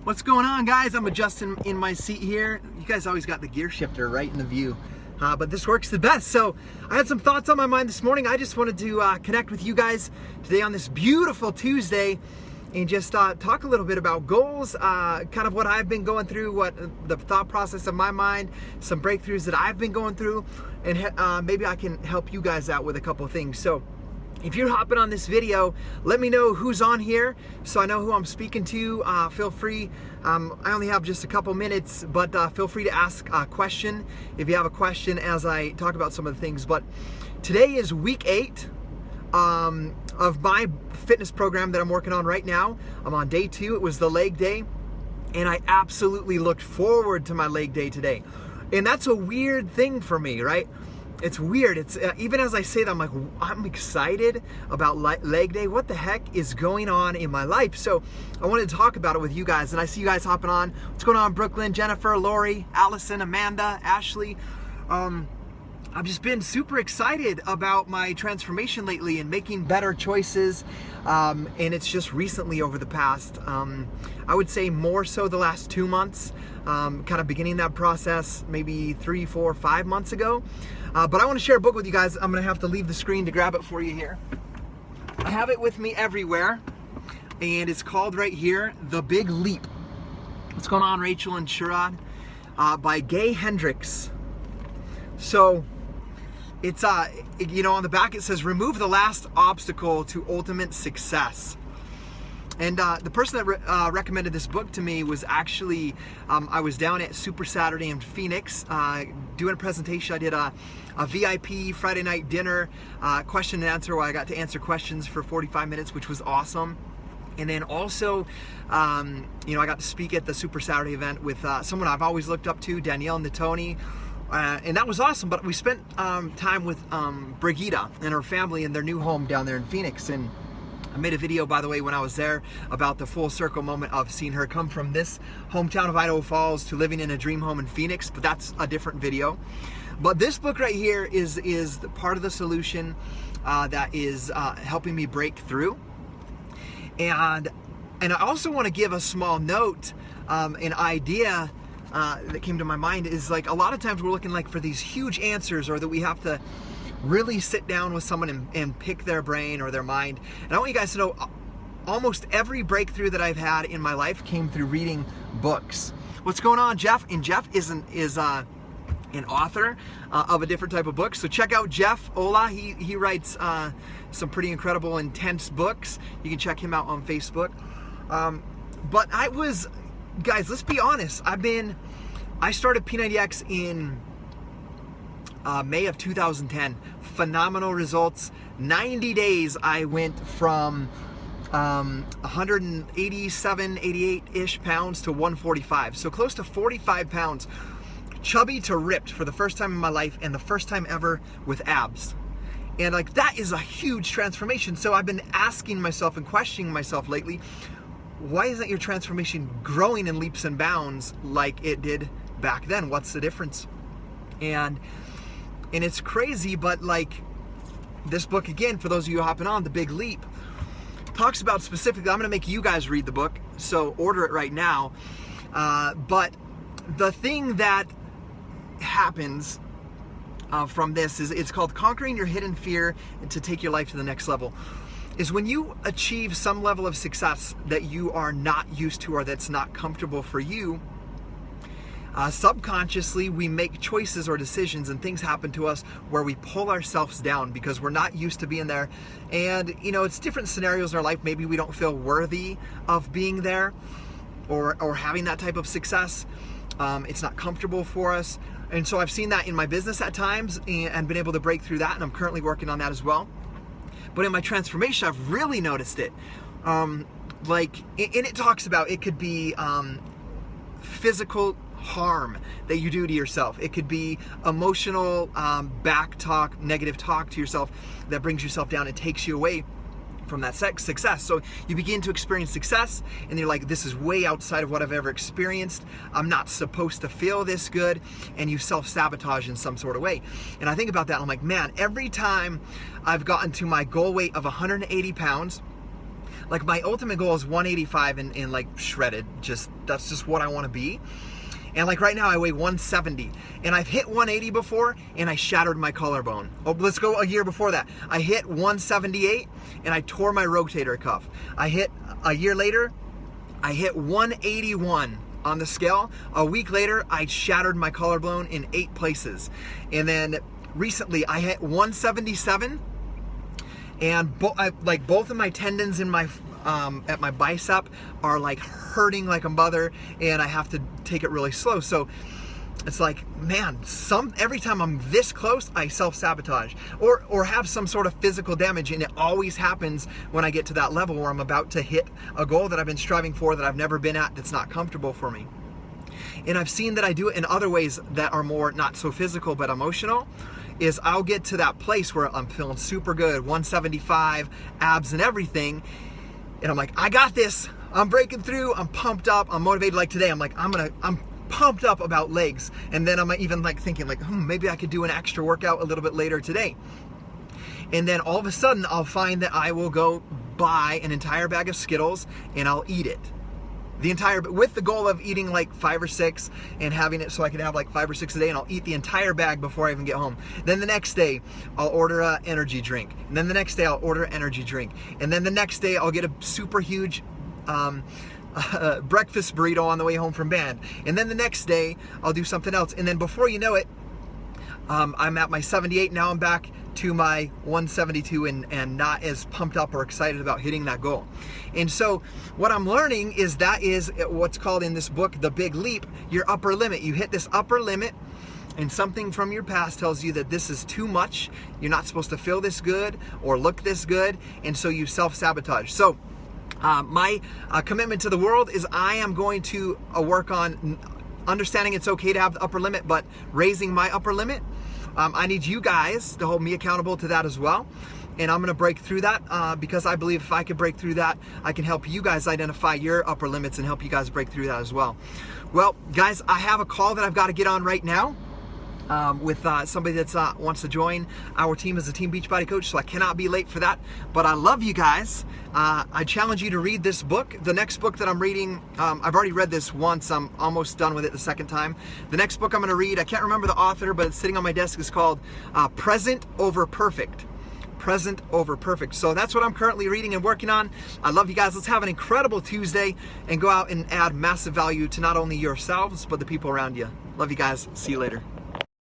What's going on, guys? I'm adjusting in my seat here. You guys always got the gear shifter right in the view, but this works the best. So I had some thoughts on my mind this morning. I just wanted to connect with you guys today on this beautiful Tuesday and just talk a little bit about goals, kind of what I've been going through, what the thought process of my mind, some breakthroughs that I've been going through, and maybe I can help you guys out with a couple of things. So if you're hopping on this video, let me know who's on here so I know who I'm speaking to. Feel free, I only have just a couple minutes, but feel free to ask a question if you have a question as I talk about some of the things. But today is week 8 of my fitness program that I'm working on right now. I'm on day 2. It was the leg day, and I absolutely looked forward to my leg day today. And that's a weird thing for me, right? It's weird. It's even as I say that, I'm like, I'm excited about leg day. What the heck is going on in my life? So I wanted to talk about it with you guys, and I see you guys hopping on. What's going on, Brooklyn, Jennifer, Lori, Allison, Amanda, Ashley? I've just been super excited about my transformation lately and making better choices, and it's just recently over the past, I would say more so the last 2 months, kind of beginning that process maybe 3, 4, 5 months ago. But I want to share a book with you guys. I'm going to have to leave the screen to grab it for you here. I have it with me everywhere, and it's called right here, The Big Leap. What's going on, Rachel and Sherrod? By Gay Hendricks. So it's, you know, on the back it says, remove the last obstacle to ultimate success. And the person that recommended this book to me was actually, I was down at Super Saturday in Phoenix doing a presentation. I did a VIP Friday night dinner, question and answer, where I got to answer questions for 45 minutes, which was awesome. And then also, you know, I got to speak at the Super Saturday event with someone I've always looked up to, Danielle Natoni. And that was awesome, but we spent time with Brigitte and her family in their new home down there in Phoenix. And I made a video, by the way, when I was there about the full circle moment of seeing her come from this hometown of Idaho Falls to living in a dream home in Phoenix, but that's a different video. But this book right here is part of the solution that is helping me break through. And I also want to give a small note, an idea that came to my mind is, like, a lot of times we're looking like for these huge answers, or that we have to really sit down with someone and pick their brain or their mind. And I want you guys to know, almost every breakthrough that I've had in my life came through reading books. What's going on, Jeff? And Jeff is an author of a different type of book. So check out Jeff Ola. He writes some pretty incredible, intense books. You can check him out on Facebook. But guys, let's be honest. I started P90X in May of 2010. Phenomenal results. 90 days I went from 187, 88-ish pounds to 145. So close to 45 pounds. Chubby to ripped for the first time in my life, and the first time ever with abs. And like, that is a huge transformation. So I've been asking myself and questioning myself lately, why isn't your transformation growing in leaps and bounds like it did back then? What's the difference? And it's crazy, but like, this book, again, for those of you hopping on, The Big Leap, talks about specifically, I'm going to make you guys read the book, so order it right now. But the thing that happens from this is, it's called Conquering Your Hidden Fear to Take Your Life to the Next Level, is when you achieve some level of success that you are not used to or that's not comfortable for you, subconsciously we make choices or decisions, and things happen to us where we pull ourselves down because we're not used to being there. And you know, it's different scenarios in our life. Maybe we don't feel worthy of being there or having that type of success. It's not comfortable for us. And so I've seen that in my business at times and been able to break through that, and I'm currently working on that as well. But in my transformation, I've really noticed it. And it talks about, it could be physical harm that you do to yourself. It could be emotional back talk, negative talk to yourself that brings yourself down and takes you away from that success. So you begin to experience success, and you're like, this is way outside of what I've ever experienced. I'm not supposed to feel this good, and you self-sabotage in some sort of way. And I think about that, and I'm like, man, every time I've gotten to my goal weight of 180 pounds, Like my ultimate goal is 185 and like shredded. That's just what I want to be. And like right now I weigh 170, and I've hit 180 before and I shattered my collarbone. Oh, let's go a year before that. I hit 178 and I tore my rotator cuff. A year later, I hit 181 on the scale. A week later, I shattered my collarbone in 8 places. And then recently I hit 177, and both of my tendons in my at my bicep are like hurting like a mother, and I have to take it really slow. So it's like, man, every time I'm this close, I self-sabotage or have some sort of physical damage, and it always happens when I get to that level where I'm about to hit a goal that I've been striving for, that I've never been at, that's not comfortable for me. And I've seen that I do it in other ways that are more not so physical but emotional. Is I'll get to that place where I'm feeling super good, 175, abs and everything, and I'm like, I got this, I'm breaking through, I'm pumped up, I'm motivated. Like today, I'm like, I'm pumped up about legs, and then I'm even like thinking like, maybe I could do an extra workout a little bit later today. And then all of a sudden, I'll find that I will go buy an entire bag of Skittles and I'll eat it. With the goal of eating like 5 or 6 and having it so I can have like 5 or 6 a day, and I'll eat the entire bag before I even get home. Then the next day I'll order an energy drink, and then the next day I'll order an energy drink, and then the next day I'll get a super huge breakfast burrito on the way home from band, and then the next day I'll do something else, and then before you know it, I'm at my 78. Now I'm back to my 172 and not as pumped up or excited about hitting that goal. And so what I'm learning is that is what's called in this book the big leap, your upper limit. You hit this upper limit, and something from your past tells you that this is too much. You're not supposed to feel this good or look this good, and so you self-sabotage. So my commitment to the world is I am going to work on understanding it's okay to have the upper limit, but raising my upper limit. I need you guys to hold me accountable to that as well. And I'm going to break through that because I believe if I could break through that, I can help you guys identify your upper limits and help you guys break through that as well. Well, guys, I have a call that I've got to get on right now. With somebody that wants to join our team as a Team Beachbody coach, so I cannot be late for that. But I love you guys. I challenge you to read this book. The next book that I'm reading, I've already read this once. I'm almost done with it the second time. The next book I'm going to read, I can't remember the author, but it's sitting on my desk, is called Present Over Perfect. Present Over Perfect. So that's what I'm currently reading and working on. I love you guys. Let's have an incredible Tuesday and go out and add massive value to not only yourselves, but the people around you. Love you guys. See you later.